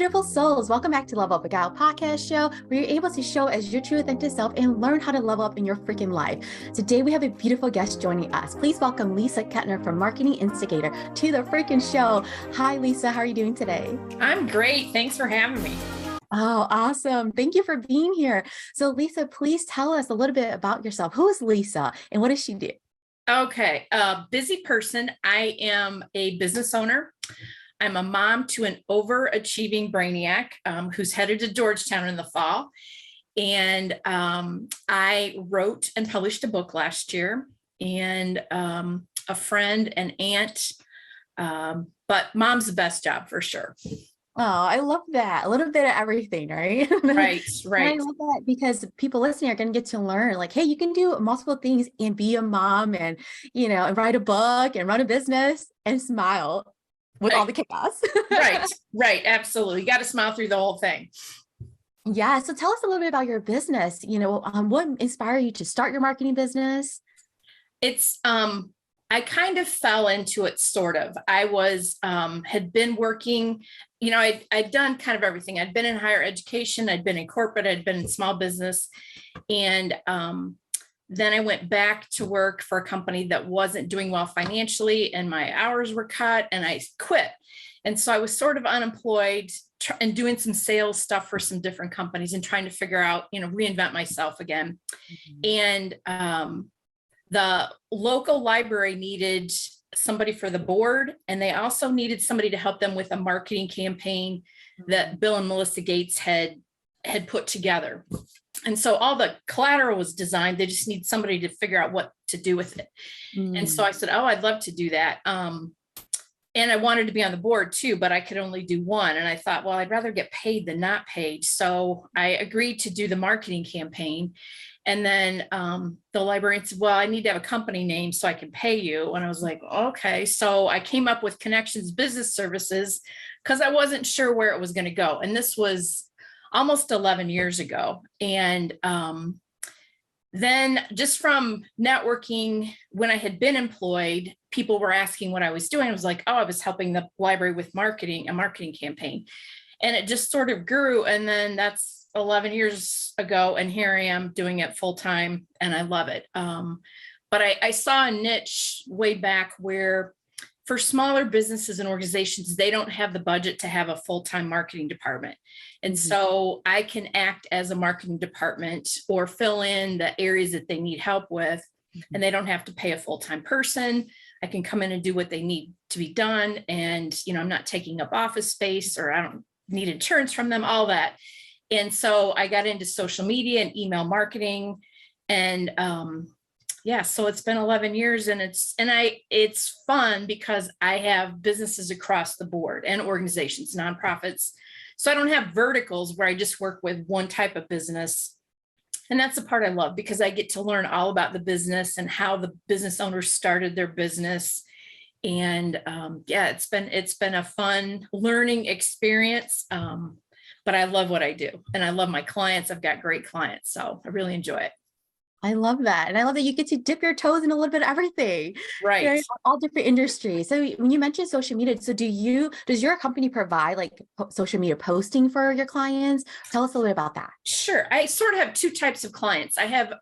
Beautiful souls, welcome back to Level Up a Gal podcast show where you're able to show as your true authentic self and learn how to level up in your freaking life. Today we have a beautiful guest joining us. Please welcome Lisa Kentner from Marketing Instigator to the freaking show. Hi Lisa, how are you doing today? I'm great. Thanks for having me. Oh, awesome. Thank you for being here. So Lisa, please tell us a little bit about yourself. Who is Lisa and what does she do? Okay. Busy person. I am a business owner. I'm a mom to an overachieving brainiac who's headed to Georgetown in the fall. And I wrote and published a book last year, and a friend, an aunt, but mom's the best job for sure. Oh, I love that. A little bit of everything, right? Right, And I right. love that because people listening are going to get to learn like, hey, you can do multiple things and be a mom and, and write a book and run a business and smile with all the chaos. Right. Absolutely. You got to smile through the whole thing. Yeah. So tell us a little bit about your business. What inspired you to start your marketing business? It's, I kind of fell into it, sort of. I was, had been working, I'd done kind of everything. I'd been in higher education, I'd been in corporate, I'd been in small business. And then I went back to work for a company that wasn't doing well financially, and my hours were cut and I quit. And so I was sort of unemployed and doing some sales stuff for some different companies and trying to figure out, reinvent myself again. Mm-hmm. And the local library needed somebody for the board, and they also needed somebody to help them with a marketing campaign that Bill and Melissa Gates had put together. And so all the collateral was designed. They just need somebody to figure out what to do with it. And so I said, oh, I'd love to do that. And I wanted to be on the board too, but I could only do one. And I thought, well, I'd rather get paid than not paid. So I agreed to do the marketing campaign. And then the librarian said, well, I need to have a company name so I can pay you. And I was like, okay. So I came up with Connections Business Services because I wasn't sure where it was going to go. And this was almost 11 years ago. And then just from networking, when I had been employed, people were asking what I was doing. I was like, oh, I was helping the library with marketing, a marketing campaign. And it just sort of grew. And then that's 11 years ago. And here I am doing it full time. And I love it. But I saw a niche way back where for smaller businesses and organizations, they don't have the budget to have a full-time marketing department. And so I can act as a marketing department or fill in the areas that they need help with, and they don't have to pay a full-time person. I can come in and do what they need to be done. And, I'm not taking up office space, or I don't need insurance from them, all that. And so I got into social media and email marketing, and so it's been 11 years, and it's fun because I have businesses across the board and organizations, nonprofits. So I don't have verticals where I just work with one type of business. And that's the part I love, because I get to learn all about the business and how the business owners started their business. And it's been a fun learning experience. But I love what I do, and I love my clients. I've got great clients, so I really enjoy it. I love that. And I love that you get to dip your toes in a little bit of everything. Right. All different industries. So when you mentioned social media, so does your company provide like social media posting for your clients? Tell us a little bit about that. Sure. I sort of have two types of clients. I have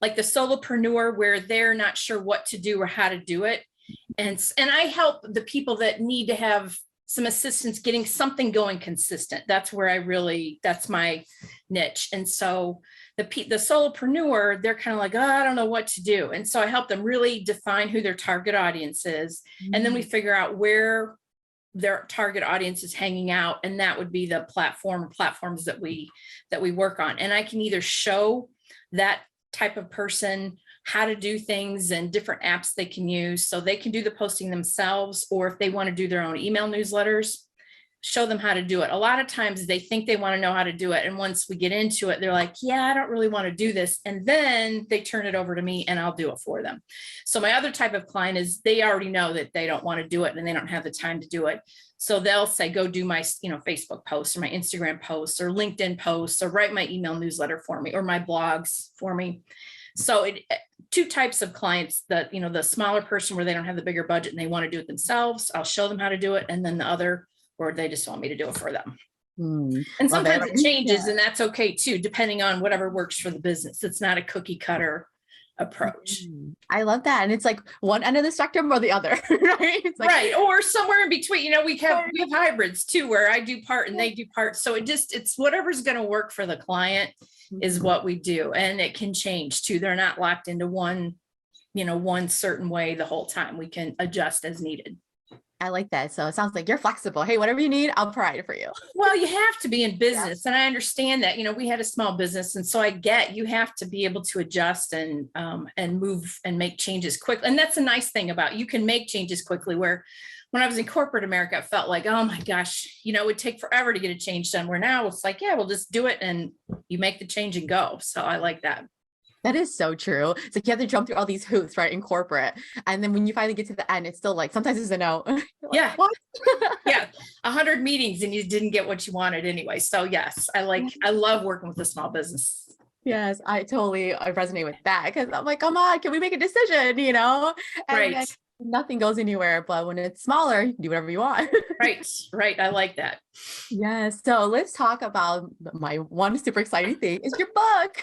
like the solopreneur, where they're not sure what to do or how to do it. And I help the people that need to have some assistance getting something going consistent. That's my niche. And so the solopreneur, they're kind of like, oh, I don't know what to do. And so I help them really define who their target audience is. And then we figure out where their target audience is hanging out. And that would be the platforms that we work on. And I can either show that type of person how to do things and different apps they can use so they can do the posting themselves, or if they want to do their own email newsletters, show them how to do it. A lot of times they think they want to know how to do it, and once we get into it, they're like, yeah, I don't really want to do this, and then they turn it over to me and I'll do it for them. So my other type of client is they already know that they don't want to do it and they don't have the time to do it, so they'll say, go do my Facebook posts or my Instagram posts or LinkedIn posts, or write my email newsletter for me or my blogs for me. So two types of clients: the smaller person where they don't have the bigger budget and they want to do it themselves, I'll show them how to do it. And then the other where they just want me to do it for them. And Love it. sometimes it changes, and that's okay too, depending on whatever works for the business. It's not a cookie cutter approach. I love that. And it's like one end of the spectrum or the other, right? It's like, right. Or somewhere in between. We have hybrids too, where I do part and they do part. So it's whatever's going to work for the client is what we do. And it can change too. They're not locked into one certain way the whole time. We can adjust as needed. I like that. So it sounds like you're flexible. Hey, whatever you need, I'll provide it for you. Well, you have to be in business. And I understand that, we had a small business. And so I get, you have to be able to adjust and move and make changes quickly. And that's a nice thing about, you can make changes quickly, where when I was in corporate America, I felt like, oh my gosh, it would take forever to get a change done, where now it's like, yeah, we'll just do it and you make the change and go. So I like that. That is so true. It's like you have to jump through all these hoops, right, in corporate. And then when you finally get to the end, it's still like, sometimes it's a no. Like, yeah. What? Yeah. 100 meetings and you didn't get what you wanted anyway. So yes, I love working with a small business. Yes, I resonate with that, because I'm like, come on, can we make a decision, And right. Nothing goes anywhere, but when it's smaller, you can do whatever you want. Right. I like that. Yes. So let's talk about my one super exciting thing is your book.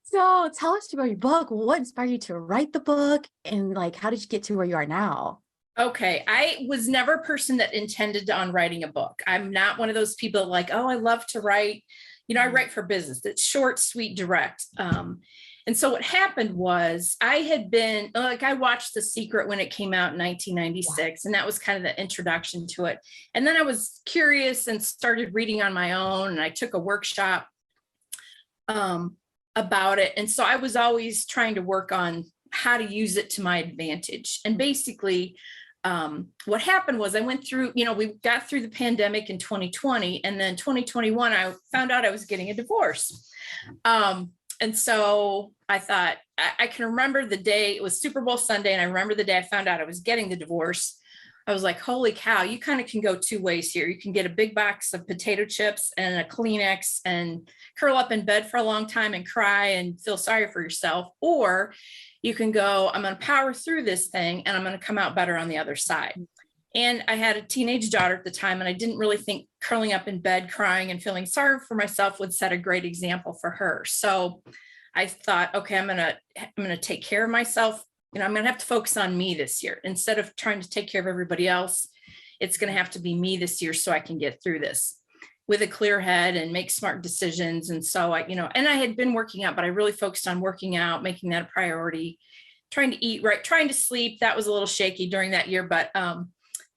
So tell us about your book. What inspired you to write the book, and how did you get to where you are now? Okay. I was never a person that intended on writing a book. I'm not one of those people like, oh, I love to write. I write for business. It's short, sweet, direct. And so what happened was I had been I watched The Secret when it came out in 1996, and that was kind of the introduction to it. And then I was curious and started reading on my own, and I took a workshop about it. And so I was always trying to work on how to use it to my advantage. And basically, what happened was I went through, we got through the pandemic in 2020, and then 2021, I found out I was getting a divorce. And so I thought, I can remember the day, it was Super Bowl Sunday, and I remember the day I found out I was getting the divorce. I was like, holy cow, you kind of can go two ways here. You can get a big box of potato chips and a Kleenex and curl up in bed for a long time and cry and feel sorry for yourself. Or you can go, I'm going to power through this thing and I'm going to come out better on the other side. And I had a teenage daughter at the time, and I didn't really think curling up in bed, crying and feeling sorry for myself would set a great example for her. So I thought, okay, I'm going to take care of myself. I'm going to have to focus on me this year instead of trying to take care of everybody else. It's going to have to be me this year so I can get through this with a clear head and make smart decisions. And so and I had been working out, but I really focused on working out, making that a priority, trying to eat right, trying to sleep. That was a little shaky during that year, but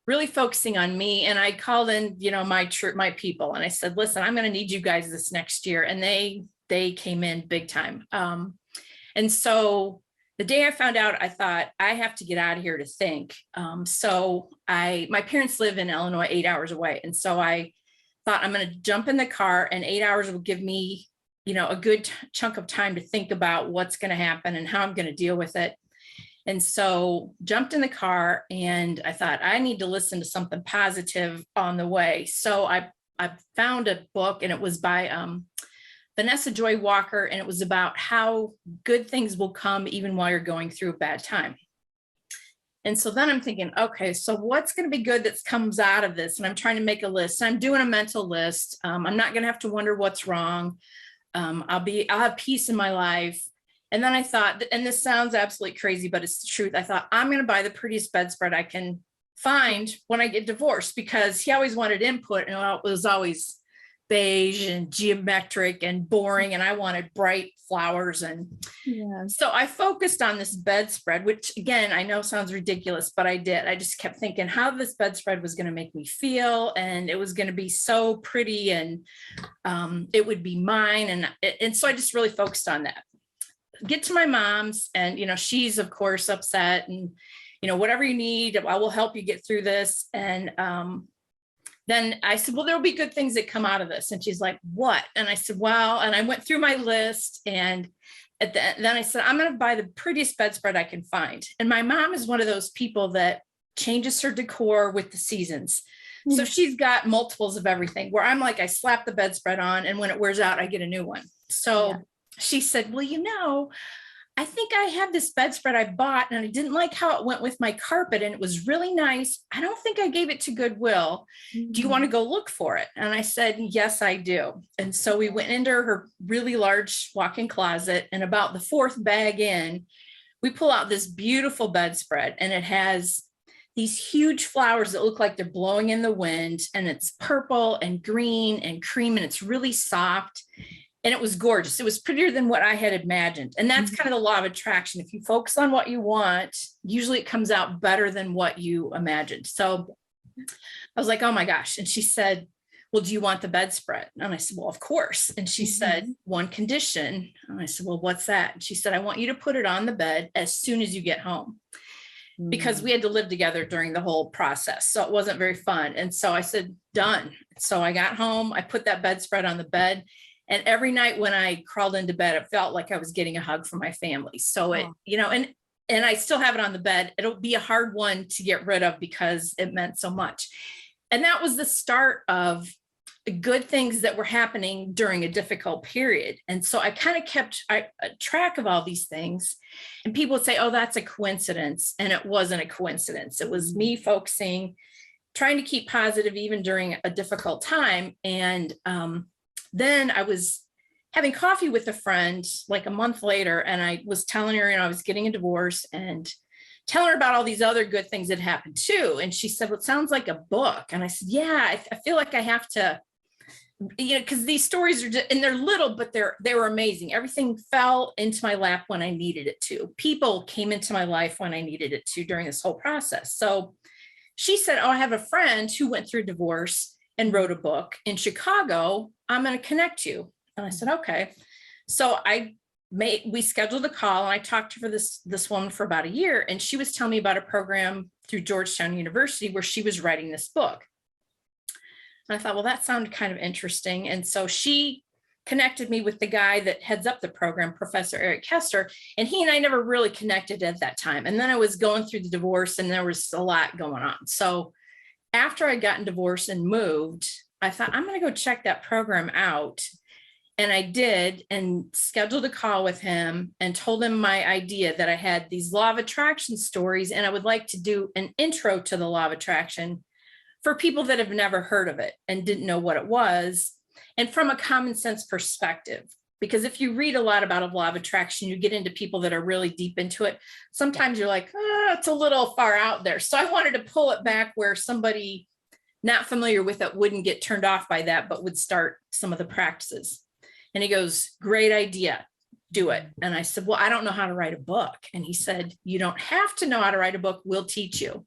really focusing on me. And I called in, my people, and I said, listen, I'm going to need you guys this next year. And they came in big time. And so the day I found out, I thought, I have to get out of here to think. So my parents live in Illinois, 8 hours away. And so I thought, I'm going to jump in the car, and 8 hours will give me, a good chunk of time to think about what's going to happen and how I'm going to deal with it. And so jumped in the car, and I thought, I need to listen to something positive on the way. So I found a book, and it was by Vanessa Joy Walker, and it was about how good things will come even while you're going through a bad time. And so then I'm thinking, okay, so what's going to be good that comes out of this? And I'm trying to make a list. I'm doing a mental list. I'm not going to have to wonder what's wrong. I'll have peace in my life. And then I thought, and this sounds absolutely crazy, but it's the truth. I thought, I'm going to buy the prettiest bedspread I can find when I get divorced, because he always wanted input, and it was always beige and geometric and boring, and I wanted bright flowers. And so I focused on this bedspread, which again, I know sounds ridiculous, but I did. I just kept thinking how this bedspread was going to make me feel, and it was going to be so pretty, and it would be mine. And so I just really focused on that. Get to my mom's, and she's of course upset, and whatever you need, I will help you get through this. And then I said, well, there'll be good things that come out of this. And she's like, what? And I said, well, and I went through my list, and then I said, I'm going to buy the prettiest bedspread I can find. And my mom is one of those people that changes her decor with the seasons. So she's got multiples of everything, where I'm like, I slap the bedspread on, and when it wears out, I get a new one. So she said, well, I think I had this bedspread I bought and I didn't like how it went with my carpet and it was really nice. I don't think I gave it to Goodwill. Do you want to go look for it? And I said, yes, I do. And so we went into her really large walk-in closet, and about the fourth bag in, we pull out this beautiful bedspread, and it has these huge flowers that look like they're blowing in the wind, and it's purple and green and cream, and it's really soft. And it was gorgeous. It was prettier than what I had imagined. And that's kind of the law of attraction. If you focus on what you want, usually it comes out better than what you imagined. So I was like, oh my gosh. And she said, well, do you want the bedspread? And I said, well, of course. And she said, one condition. And I said, well, what's that? And she said, I want you to put it on the bed as soon as you get home, because we had to live together during the whole process. So it wasn't very fun. And so I said, done. So I got home, I put that bedspread on the bed. And every night when I crawled into bed, it felt like I was getting a hug from my family. So it, and I still have it on the bed. It'll be a hard one to get rid of because it meant so much. And that was the start of good things that were happening during a difficult period. And so I kind of kept track of all these things, and people would say, oh, that's a coincidence. And it wasn't a coincidence. It was me focusing, trying to keep positive even during a difficult time. And, then I was having coffee with a friend like a month later, and I was telling her, I was getting a divorce, and telling her about all these other good things that happened too. And she said, well, it sounds like a book. And I said, yeah, I feel like I have to, because these stories are just, and they're little, but they were amazing. Everything fell into my lap when I needed it to. People came into my life when I needed it to during this whole process. So she said, oh, I have a friend who went through divorce and wrote a book in Chicago. I'm going to connect you. And I said, okay. So we scheduled a call, and I talked to her, this woman, for about a year. And she was telling me about a program through Georgetown University where she was writing this book. And I thought, well, that sounded kind of interesting. And so she connected me with the guy that heads up the program, Professor Eric Kester. And he and I never really connected at that time. And then I was going through the divorce, and there was a lot going on. So after I'd gotten divorced and moved, I thought, I'm going to go check that program out. And I did, and scheduled a call with him and told him my idea that I had these law of attraction stories, and I would like to do an intro to the law of attraction for people that have never heard of it and didn't know what it was, and from a common sense perspective. Because if you read a lot about a law of attraction, you get into people that are really deep into it. Sometimes you're like, it's a little far out there. So I wanted to pull it back where somebody not familiar with it wouldn't get turned off by that, but would start some of the practices. And he goes, great idea, do it. And I said, well, I don't know how to write a book. And he said, you don't have to know how to write a book. We'll teach you.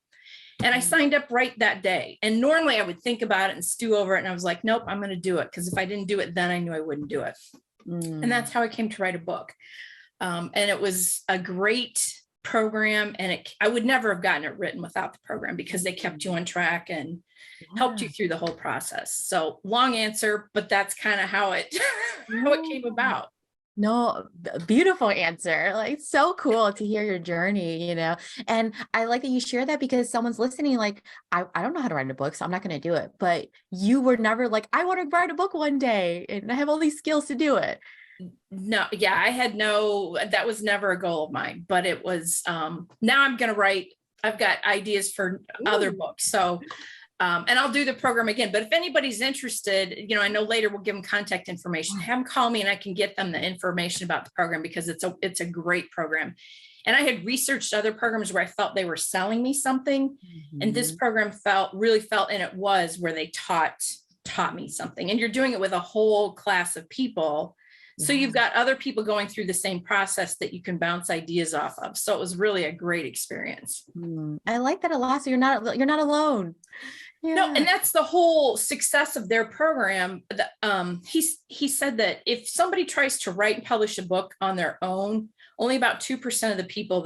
And I signed up right that day. And normally I would think about it and stew over it. And I was like, nope, I'm going to do it. Because if I didn't do it, then I knew I wouldn't do it. And that's how I came to write a book. And it was a great program. And I would never have gotten it written without the program, because they kept you on track and helped you through the whole process. So long answer, but that's kind of how it came about. No, beautiful answer. Like, so cool to hear your journey, and I like that you share that, because someone's listening, like, I don't know how to write a book, so I'm not going to do it. But you were never like, I want to write a book one day and I have all these skills to do it. No, yeah, that was never a goal of mine, but it was, now I'm going to write, I've got ideas for other books. So and I'll do the program again. But if anybody's interested, I know later we'll give them contact information. Have them call me and I can get them the information about the program, because it's a great program. And I had researched other programs where I felt they were selling me something. And this program really felt, and it was, where they taught me something. And you're doing it with a whole class of people. So you've got other people going through the same process that you can bounce ideas off of. So it was really a great experience. I like that a lot. So you're not alone. Yeah. No, and that's the whole success of their program. He said that if somebody tries to write and publish a book on their own, only about 2% of the people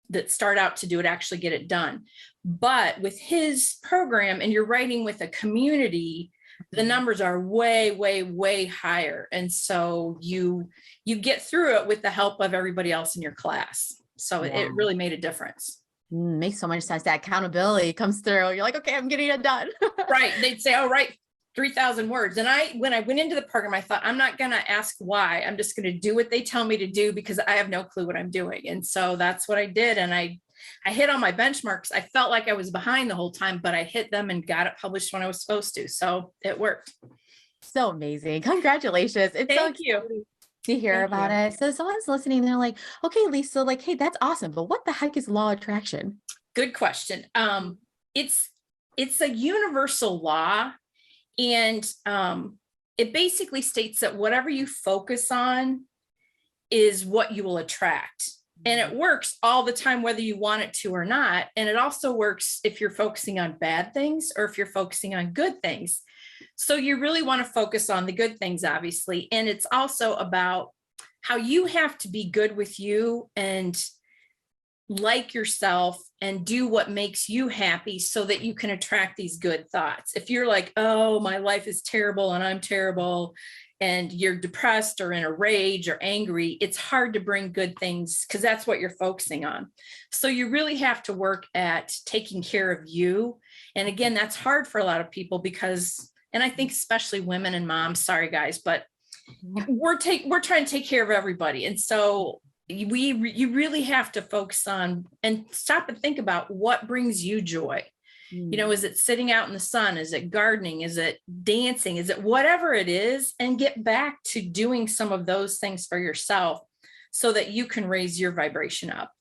that start out to do it actually get it done. But with his program, and you're writing with a community, the numbers are way, way, way higher. And so you get through it with the help of everybody else in your class. So it really made a difference. Makes so much sense. That accountability comes through. You're like, okay, I'm getting it done. Right. They'd say, oh, right, 3,000 words. And when I went into the program, I thought, I'm not going to ask why. I'm just going to do what they tell me to do because I have no clue what I'm doing. And so that's what I did. And I hit all my benchmarks. I felt like I was behind the whole time, but I hit them and got it published when I was supposed to. So it worked. So amazing. Congratulations. It's Thank so you. to hear Thank about you. it. So someone's listening, they're like, okay, Lisa, like, hey, that's awesome. But what the heck is law of attraction? Good question. It's a universal law. And it basically states that whatever you focus on is what you will attract. And it works all the time, whether you want it to or not. And it also works if you're focusing on bad things or if you're focusing on good things. So you really want to focus on the good things, obviously. And it's also about how you have to be good with you and like yourself and do what makes you happy so that you can attract these good thoughts. If you're like, oh, my life is terrible and I'm terrible, and you're depressed or in a rage or angry, it's hard to bring good things because that's what you're focusing on. So you really have to work at taking care of you. And again, that's hard for a lot of people because, and I think especially women and moms, sorry guys, but we're trying to take care of everybody. And so you really have to focus on and stop and think about what brings you joy. You know, is it sitting out in the sun? Is it gardening? Is it dancing? Is it whatever it is? And get back to doing some of those things for yourself so that you can raise your vibration up.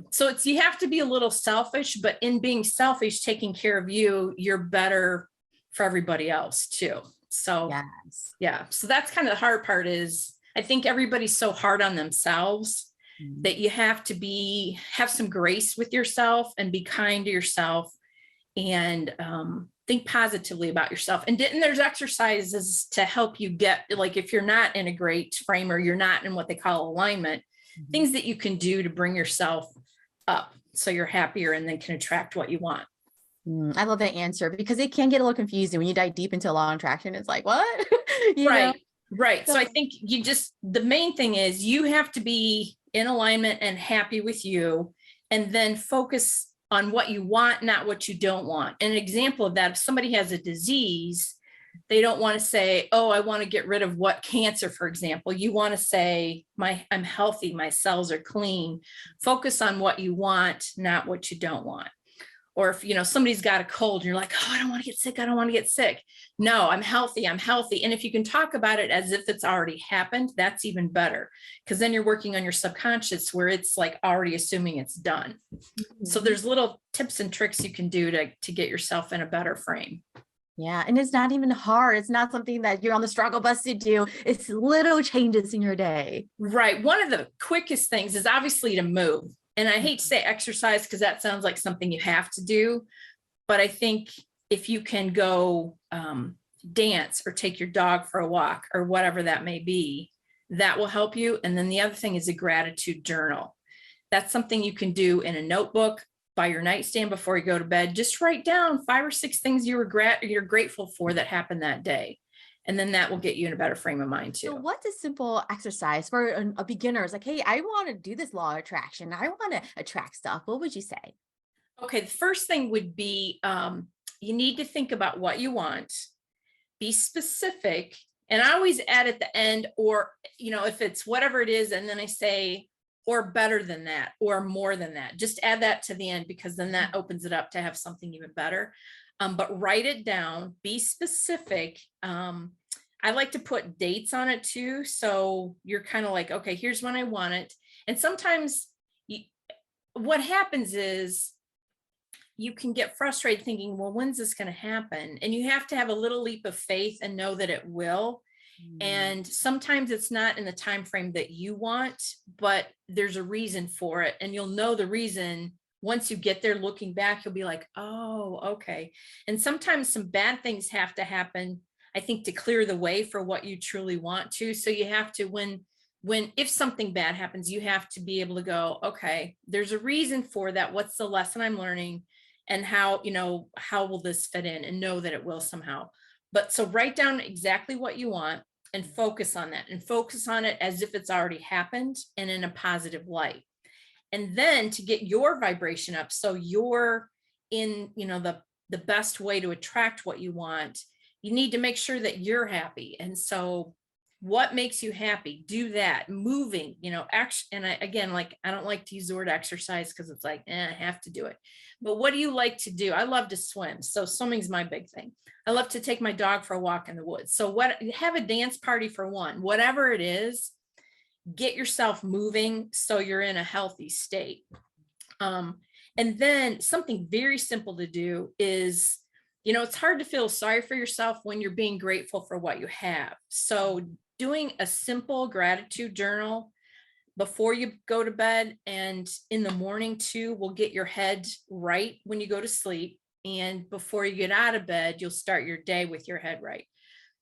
So you have to be a little selfish, but in being selfish, taking care of you, you're better for everybody else too. So yes. Yeah. So that's kind of the hard part is I think everybody's so hard on themselves that you have to have some grace with yourself and be kind to yourself and think positively about yourself. And there's exercises to help you get, like, if you're not in a great frame or you're not in what they call alignment, things that you can do to bring yourself up so you're happier and then can attract what you want. I love that answer because it can get a little confusing when you dive deep into law of attraction. It's like, what? Right. So I think the main thing is you have to be in alignment and happy with you, and then focus on what you want, not what you don't want. And an example of that, if somebody has a disease, they don't want to say, oh, I want to get rid of cancer, for example. You want to say, I'm healthy, my cells are clean. Focus on what you want, not what you don't want. Or if, somebody's got a cold and you're like, oh, I don't want to get sick. I don't want to get sick. No, I'm healthy. I'm healthy. And if you can talk about it as if it's already happened, that's even better. Because then you're working on your subconscious where it's like already assuming it's done. So there's little tips and tricks you can do to get yourself in a better frame. Yeah. And it's not even hard. It's not something that you're on the struggle bus to do. It's little changes in your day. Right. One of the quickest things is obviously to move. And I hate to say exercise because that sounds like something you have to do. But I think if you can go dance or take your dog for a walk or whatever that may be, that will help you. And then the other thing is a gratitude journal. That's something you can do in a notebook by your nightstand before you go to bed. Just write down 5 or 6 things you're grateful for that happened that day. And then that will get you in a better frame of mind too. So what's a simple exercise for a beginner? It's like, hey, I want to do this law of attraction. I want to attract stuff. What would you say? Okay, the first thing would be you need to think about what you want, be specific. And I always add at the end, or, if it's whatever it is, and then I say, or better than that, or more than that. Just add that to the end because then that opens it up to have something even better. But write it down, be specific. I like to put dates on it too. So you're kind of like, okay, here's when I want it. And sometimes what happens is you can get frustrated thinking, well, when's this going to happen? And you have to have a little leap of faith and know that it will. And sometimes it's not in the time frame that you want, but there's a reason for it. And you'll know the reason. Once you get there, looking back, you'll be like, oh, okay. And sometimes some bad things have to happen, I think, to clear the way for what you truly want to. So you have to, if something bad happens, you have to be able to go, okay, there's a reason for that. What's the lesson I'm learning? And how will this fit in, and know that it will somehow. But so write down exactly what you want and focus on that, and focus on it as if it's already happened and in a positive light. And then to get your vibration up, so you're in, the best way to attract what you want, you need to make sure that you're happy. And so what makes you happy? Do that. Moving, action. And I don't like to use the word exercise because it's like, I have to do it. But what do you like to do? I love to swim. So swimming's my big thing. I love to take my dog for a walk in the woods. So have a dance party for one, whatever it is, get yourself moving so you're in a healthy state. And then something very simple to do is, it's hard to feel sorry for yourself when you're being grateful for what you have. So doing a simple gratitude journal before you go to bed and in the morning too will get your head right when you go to sleep. And before you get out of bed, you'll start your day with your head right.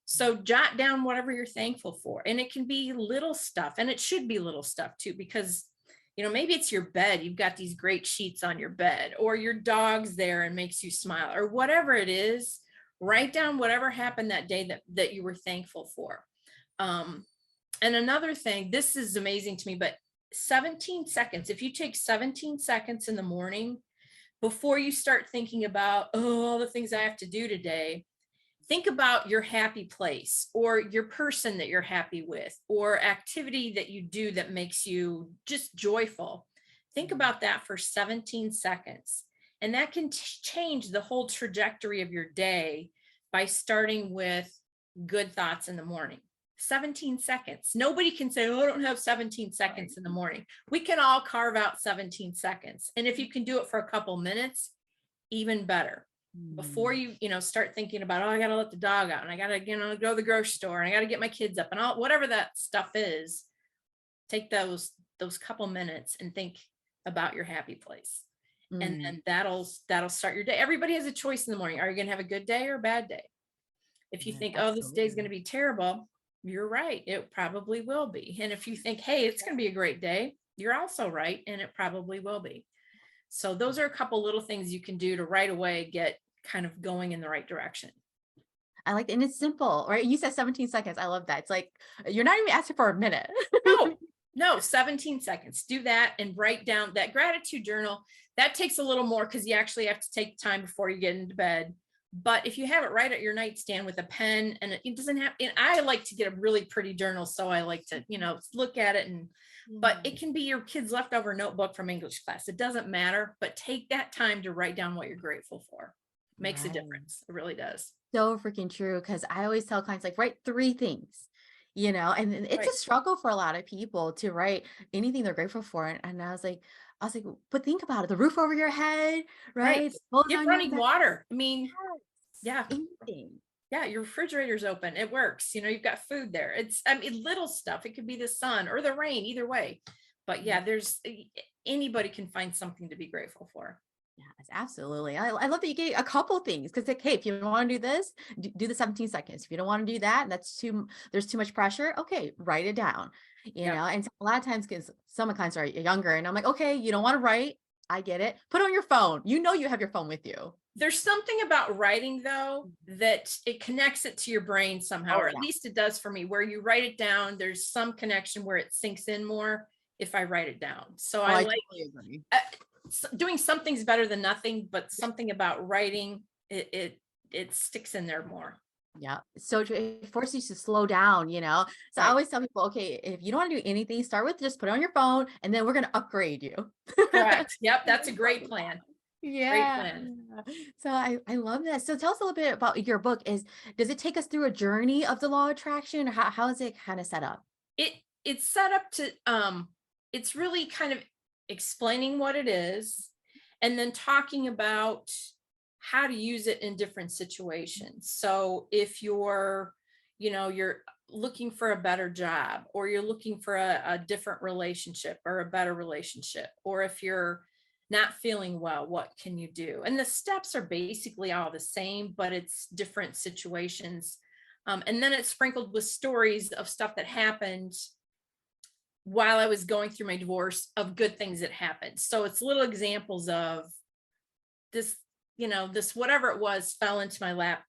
So jot down whatever you're thankful for. And it can be little stuff, and it should be little stuff too, because maybe it's your bed. You've got these great sheets on your bed, or your dog's there and makes you smile, or whatever it is. Write down whatever happened that day that you were thankful for. And another thing, this is amazing to me, but 17 seconds, if you take 17 seconds in the morning before you start thinking about, all the things I have to do today, think about your happy place or your person that you're happy with or activity that you do that makes you just joyful. Think about that for 17 seconds. And that can change the whole trajectory of your day by starting with good thoughts in the morning. 17 seconds. Nobody can say, I don't have 17 seconds in the morning. We can all carve out 17 seconds. And if you can do it for a couple minutes, even better. Before you, start thinking about, I got to let the dog out and I got to, go to the grocery store and I got to get my kids up and all, whatever that stuff is, take those couple minutes and think about your happy place. And then that'll start your day. Everybody has a choice in the morning. Are you going to have a good day or a bad day? If you think, this day is going to be terrible, you're right. It probably will be. And if you think, hey, it's going to be a great day, you're also right. And it probably will be. So those are a couple little things you can do to right away get kind of going in the right direction. I like it. And it's simple, right? You said 17 seconds. I love that. It's like, you're not even asking for a minute. No, 17 seconds. Do that and write down that gratitude journal. That takes a little more because you actually have to take time before you get into bed. But if you have it right at your nightstand with a pen, and it doesn't have, and I like to get a really pretty journal. So I like to, look at it but it can be your kid's leftover notebook from English class. It doesn't matter, but take that time to write down what you're grateful for. Makes a difference. It really does. So freaking true. Cause I always tell clients, like, write 3 things, and it's a struggle for a lot of people to write anything they're grateful for. And I was like, but think about it, the roof over your head, right? Get running water. I mean, anything. Yeah, your refrigerator's open. It works. You've got food there. It's, little stuff. It could be the sun or the rain, either way. But yeah, anybody can find something to be grateful for. Yes, absolutely. I love that you gave a couple things because, like, hey, if you want to do this, do the 17 seconds. If you don't want to do that, there's too much pressure. Okay, write it down. And a lot of times, because some of my clients are younger, and I'm like, okay, you don't want to write. I get it. Put it on your phone. You have your phone with you. There's something about writing, though, that it connects it to your brain somehow, or at least it does for me, where you write it down. There's some connection where it sinks in more if I write it down. So I like totally agree. Doing something's better than nothing, but something about writing, it sticks in there more. Yeah. So it forces you to slow down, So I always tell people, okay, if you don't want to do anything, start with just put it on your phone and then we're going to upgrade you. Correct. Yep. That's a great plan. Yeah. Great plan. So I love that. So tell us a little bit about your book. Does it take us through a journey of the law of attraction, or how is it kind of set up? It's set up to, it's really kind of explaining what it is and then talking about how to use it in different situations. So if you're looking for a better job, or you're looking for a different relationship or a better relationship, or if you're not feeling well, what can you do? And the steps are basically all the same, but it's different situations. And then it's sprinkled with stories of stuff that happened while I was going through my divorce, of good things that happened. So it's little examples of this, this whatever it was fell into my lap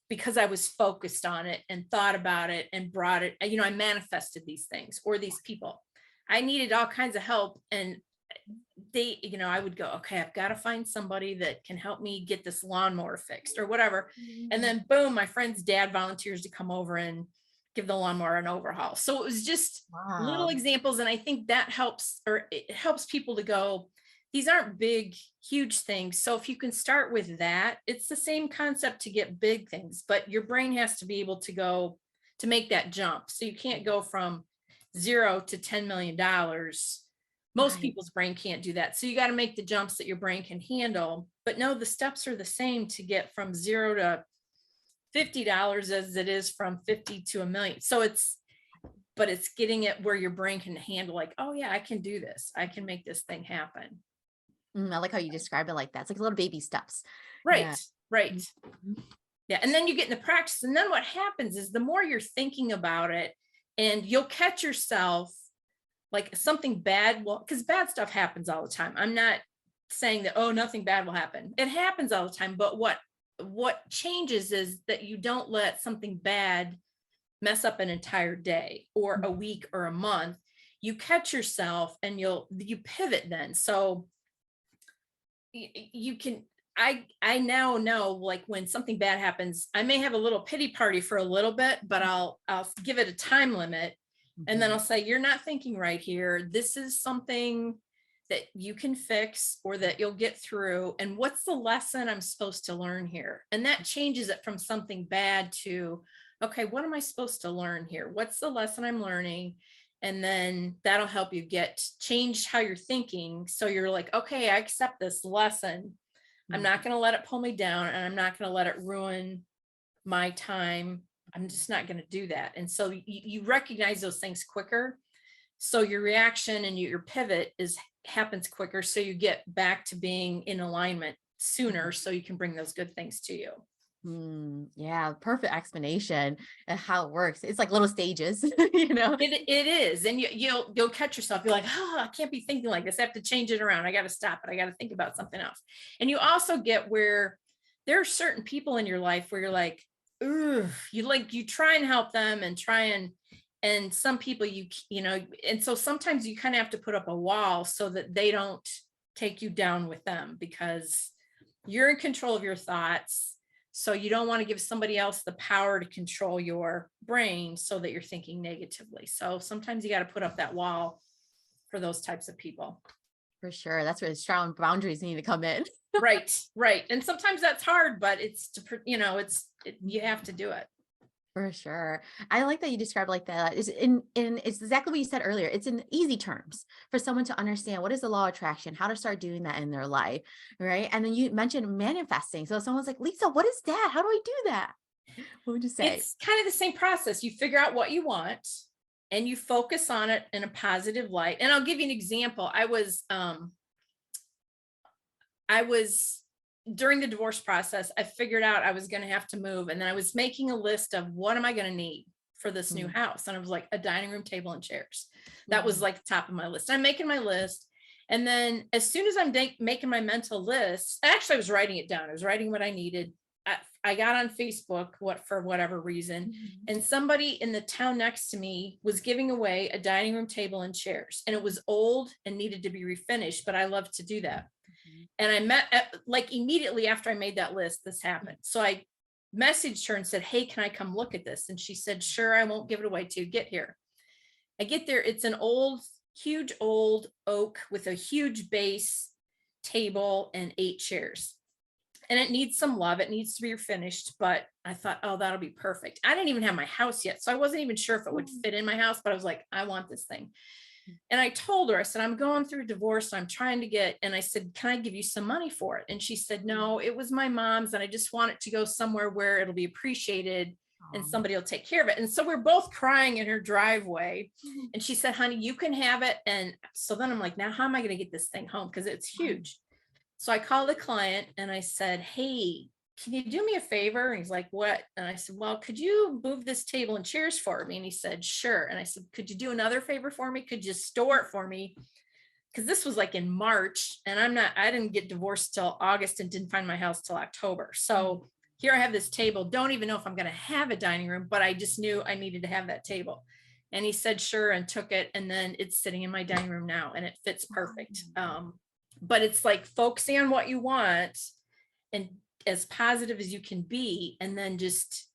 because I was focused on it and thought about it and brought it, I manifested these things or these people. I needed all kinds of help, and I would go, okay, I've got to find somebody that can help me get this lawnmower fixed or whatever. And then boom, my friend's dad volunteers to come over and give the lawnmower an overhaul. So it was just little Wow. examples. And I think that helps, or it helps people to go, these aren't big, huge things. So if you can start with that, it's the same concept to get big things, but your brain has to be able to go to make that jump. So you can't go from 0 to $10 million. Most Right. people's brain can't do that. So you got to make the jumps that your brain can handle. But no, the steps are the same to get from 0 to $50 as it is from 50 to $1 million. So it's getting it where your brain can handle, like, oh yeah, I can do this. I can make this thing happen. I like how you describe it like that. It's like little baby steps. Right. Yeah. Right. Mhm. Yeah. And then you get in the practice. And then what happens is the more you're thinking about it, and you'll catch yourself like something bad. Well, because bad stuff happens all the time. I'm not saying that, oh, nothing bad will happen. It happens all the time. But what changes is that you don't let something bad mess up an entire day or a week or a month. You catch yourself and you pivot then. So you can, I now know, like, when something bad happens, I may have a little pity party for a little bit, but I'll give it a time limit. And then I'll say, you're not thinking right here. This is something that you can fix or that you'll get through. And what's the lesson I'm supposed to learn here? And that changes it from something bad to, okay, what am I supposed to learn here? What's the lesson I'm learning? And then that'll help you change how you're thinking. So you're like, okay, I accept this lesson. I'm not going to let it pull me down, and I'm not going to let it ruin my time. I'm just not going to do that. And so you recognize those things quicker. So your reaction and your pivot happens quicker. So you get back to being in alignment sooner, so you can bring those good things to you. Yeah, perfect explanation of how it works. It's like little stages, It is. And you'll catch yourself. You're like, oh, I can't be thinking like this. I have to change it around. I got to stop it. I got to think about something else. And you also get where there are certain people in your life where you're like, ugh, you try and help them and and some people and so sometimes you kind of have to put up a wall so that they don't take you down with them, because you're in control of your thoughts. So you don't want to give somebody else the power to control your brain so that you're thinking negatively. So sometimes you got to put up that wall for those types of people. For sure. That's where strong boundaries need to come in. Right, right. And sometimes that's hard, but you have to do it. For sure. I like that you described like that. It's exactly what you said earlier. It's in easy terms for someone to understand what is the law of attraction, how to start doing that in their life. Right. And then you mentioned manifesting. So someone's like, Lisa, what is that? How do I do that? What would you say? It's kind of the same process. You figure out what you want and you focus on it in a positive light. And I'll give you an example. I was during the divorce process, I figured out I was going to have to move. And then I was making a list of what am I going to need for this new house. And I was like, a dining room table and chairs. That was like the top of my list. I'm making my list. And then as soon as I'm making my mental list, actually I was writing it down. I was writing what I needed. I got on Facebook for whatever reason. And somebody in the town next to me was giving away a dining room table and chairs. And it was old and needed to be refinished, but I love to do that. And I met like immediately after I made that list, this happened. So I messaged her and said, hey, can I come look at this? And she said, sure, I won't give it away till you get here. I get there. It's an huge old oak with a huge base table and 8 chairs. And it needs some love. It needs to be finished. But I thought, oh, that'll be perfect. I didn't even have my house yet. So I wasn't even sure if it would fit in my house, but I was like, I want this thing. And I told her, I said, I'm going through a divorce. I'm trying to and I said, can I give you some money for it? And she said, no, it was my mom's. And I just want it to go somewhere where it'll be appreciated and somebody will take care of it. And so we're both crying in her driveway. And she said, honey, you can have it. And so then I'm like, now how am I going to get this thing home? Because it's huge. So I called the client and I said, hey, can you do me a favor? And he's like, what? And I said, well, could you move this table and chairs for me? And he said, sure. And I said, could you do another favor for me? Could you store it for me? Because this was like in March and I didn't get divorced till August and didn't find my house till October. So here I have this table. Don't even know if I'm going to have a dining room, but I just knew I needed to have that table. And he said, sure, and took it. And then it's sitting in my dining room now and it fits perfect. But it's like focusing on what you want and as positive as you can be, and then just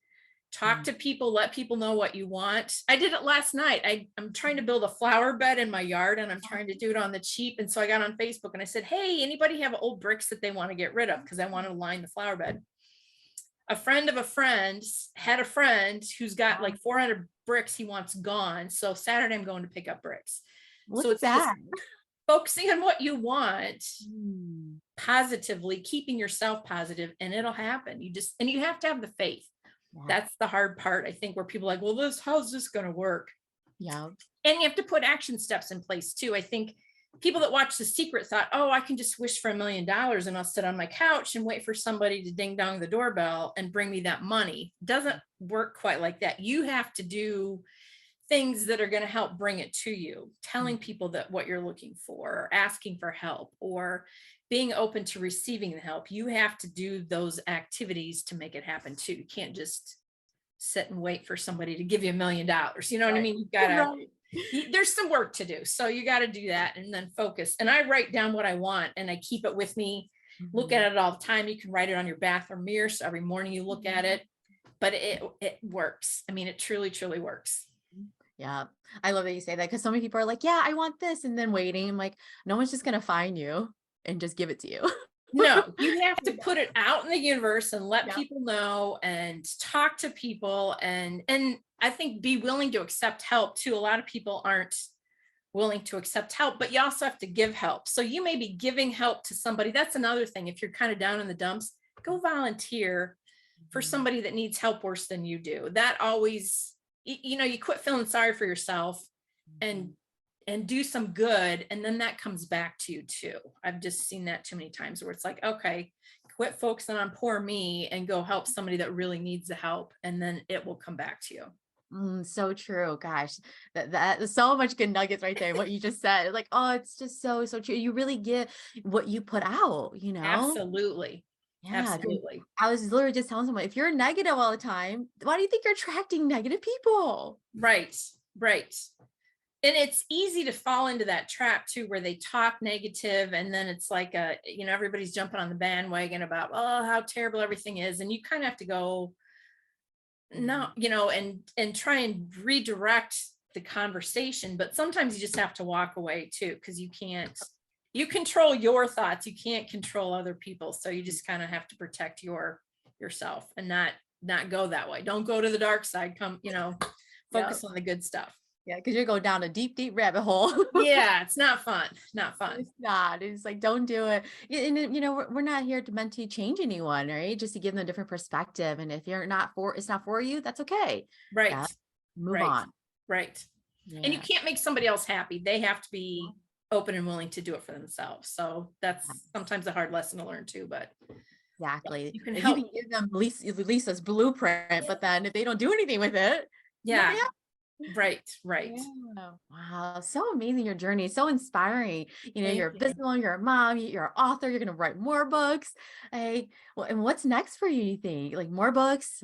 talk to people, let people know what you want. I did it last night. I'm trying to build a flower bed in my yard and I'm trying to do it on the cheap. And so I got on Facebook and I said, hey, anybody have old bricks that they want to get rid of? Because I want to line the flower bed. A friend of a friend had a friend who's got like 400 bricks he wants gone. So Saturday I'm going to pick up bricks. Look so at it's that. focusing on what you want positively, keeping yourself positive, and it'll happen. And you have to have the faith. Yeah. That's the hard part, I think, where people are like, well, how's this going to work? Yeah. And you have to put action steps in place too. I think people that watch The Secret thought, oh, I can just wish for $1 million and I'll sit on my couch and wait for somebody to ding dong the doorbell and bring me that money. Doesn't work quite like that. You have to do things that are going to help bring it to you, telling people that what you're looking for, or asking for help, or being open to receiving the help. You have to do those activities to make it happen too. You can't just sit and wait for somebody to give you $1 million. You know what I mean? You've got to, there's some work to do. So you got to do that and then focus. And I write down what I want and I keep it with me, look at it all the time. You can write it on your bathroom mirror. So every morning you look at it, but it works. I mean, it truly, truly works. Yeah. I love that you say that, because so many people are like, yeah, I want this. And then waiting. I'm like, no one's just going to find you and just give it to you. No, you have to put it out in the universe and let people know and talk to people. And I think be willing to accept help too. A lot of people aren't willing to accept help, but you also have to give help. So you may be giving help to somebody. That's another thing. If you're kind of down in the dumps, go volunteer for somebody that needs help worse than you do. That always, you quit feeling sorry for yourself and do some good. And then that comes back to you too. I've just seen that too many times where it's like, okay, quit focusing on poor me and go help somebody that really needs the help. And then it will come back to you. So true. Gosh, that so much good nuggets right there. What you just said, like, oh, it's just so true. You really get what you put out, Absolutely. Yeah, absolutely. I was literally just telling someone, if you're negative all the time, why do you think you're attracting negative people? Right. And it's easy to fall into that trap too, where they talk negative and then it's like, everybody's jumping on the bandwagon about, oh, how terrible everything is. And you kind of have to go, no, and try and redirect the conversation. But sometimes you just have to walk away too, because you control your thoughts. You can't control other people. So you just kind of have to protect yourself and not go that way. Don't go to the dark side. Focus on the good stuff. Yeah, because you're going down a deep, deep rabbit hole. Yeah, it's not fun. Not fun. It's not. It's like, don't do it. And we're not here meant to change anyone, right? Just to give them a different perspective. And if it's not for you, that's okay. Right. Yeah. Move on. Right. Yeah. And you can't make somebody else happy. They have to be open and willing to do it for themselves. So that's sometimes a hard lesson to learn too, but exactly. You can help. You can give them Lisa's blueprint, but then if they don't do anything with it, yeah. Right. Yeah. Wow. So amazing. Your journey is so inspiring. You're a businesswoman, you're a mom, you're an author, you're going to write more books. And what's next for you? You think like more books?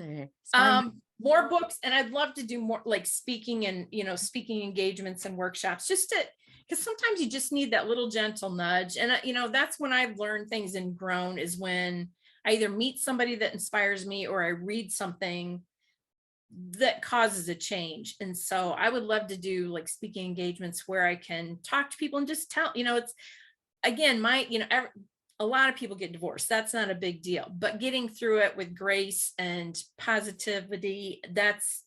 More books. And I'd love to do more like speaking and, speaking engagements and workshops because sometimes you just need that little gentle nudge. And, that's when I've learned things and grown is when I either meet somebody that inspires me or I read something that causes a change. And so I would love to do like speaking engagements where I can talk to people and just tell, it's again, a lot of people get divorced. That's not a big deal, but getting through it with grace and positivity, that's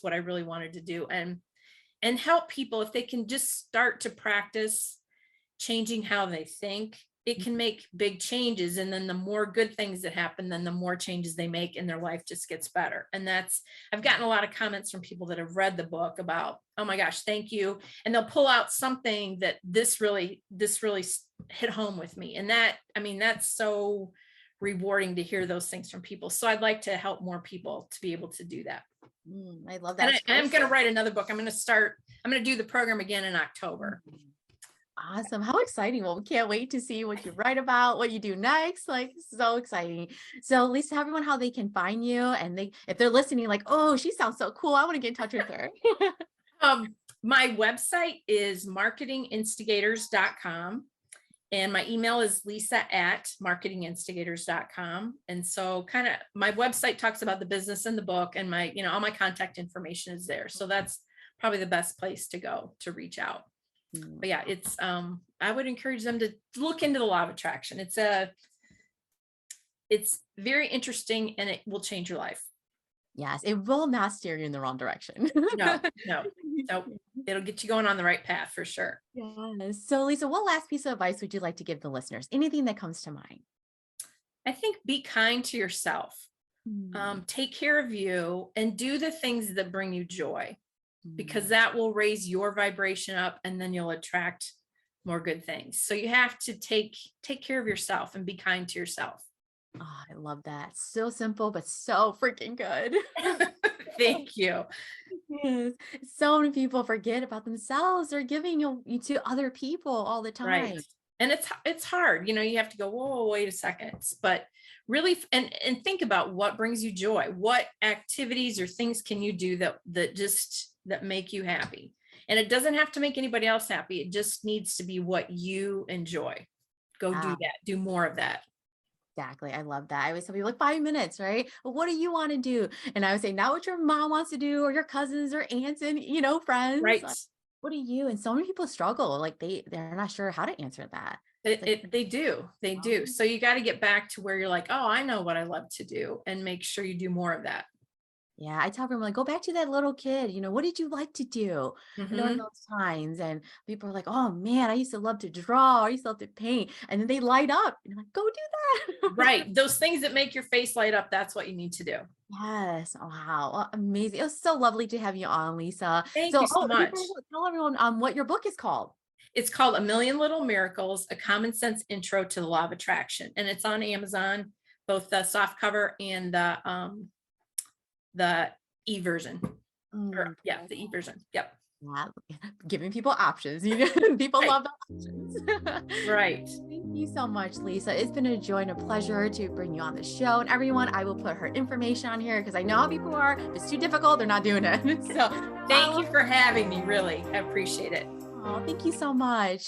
what I really wanted to do and help people if they can just start to practice changing how they think. It can make big changes. And then the more good things that happen, then the more changes they make and their life just gets better. And I've gotten a lot of comments from people that have read the book about, oh my gosh, thank you. And they'll pull out something that this really hit home with me. And that's so rewarding to hear those things from people. So I'd like to help more people to be able to do that. I love that. And I'm going to write another book. I'm going to do the program again in October. Awesome. How exciting. Well, we can't wait to see what you write about, what you do next. Like, so exciting. So Lisa, tell everyone how they can find you and if they're listening, like, oh, she sounds so cool. I want to get in touch with her. My website is marketinginstigators.com. And my email is lisa@marketinginstigators.com. And so kind of my website talks about the business and the book, and my, all my contact information is there. So that's probably the best place to go to reach out. But yeah, it's, I would encourage them to look into the law of attraction. It's very interesting, and it will change your life. Yes, it will not steer you in the wrong direction. No. It'll get you going on the right path for sure. Yes. So Lisa, what last piece of advice would you like to give the listeners? Anything that comes to mind? I think be kind to yourself. Take care of you and do the things that bring you joy, because that will raise your vibration up, and then you'll attract more good things. So you have to take care of yourself and be kind to yourself. Oh, I love that. So simple, but so freaking good. Thank you. Yes. So many people forget about themselves. They're giving you to other people all the time. Right. And it's hard. You have to go, whoa, wait a second. But really, and think about what brings you joy. What activities or things can you do that make you happy? And it doesn't have to make anybody else happy. It just needs to be what you enjoy. Go do that. Do more of that. Exactly. I love that. I always tell people like 5 minutes, right? Well, what do you want to do? And I would say, not what your mom wants to do, or your cousins or aunts and, friends. Right. Like, what do you? And so many people struggle. Like they're not sure how to answer that. They do. So you got to get back to where you're like, oh, I know what I love to do, and make sure you do more of that. Yeah, I tell everyone, like, go back to that little kid. What did you like to do during those times? And people are like, oh man, I used to love to draw. I used to love to paint. And then they light up, and I'm like, go do that. Right. Those things that make your face light up, that's what you need to do. Yes. Wow. Well, amazing. It was so lovely to have you on, Lisa. Thank you so much. Tell everyone what your book is called. It's called A Million Little Miracles, A Common Sense Intro to the Law of Attraction. And it's on Amazon, both the soft cover and the e-version. The e-version. Yep. Yeah, giving people options. People love the options. Right. Thank you so much, Lisa. It's been a joy and a pleasure to bring you on the show. And everyone, I will put her information on here, because I know how people are. If it's too difficult, they're not doing it. So thank you for having me. Really, I appreciate it. Oh, thank you so much.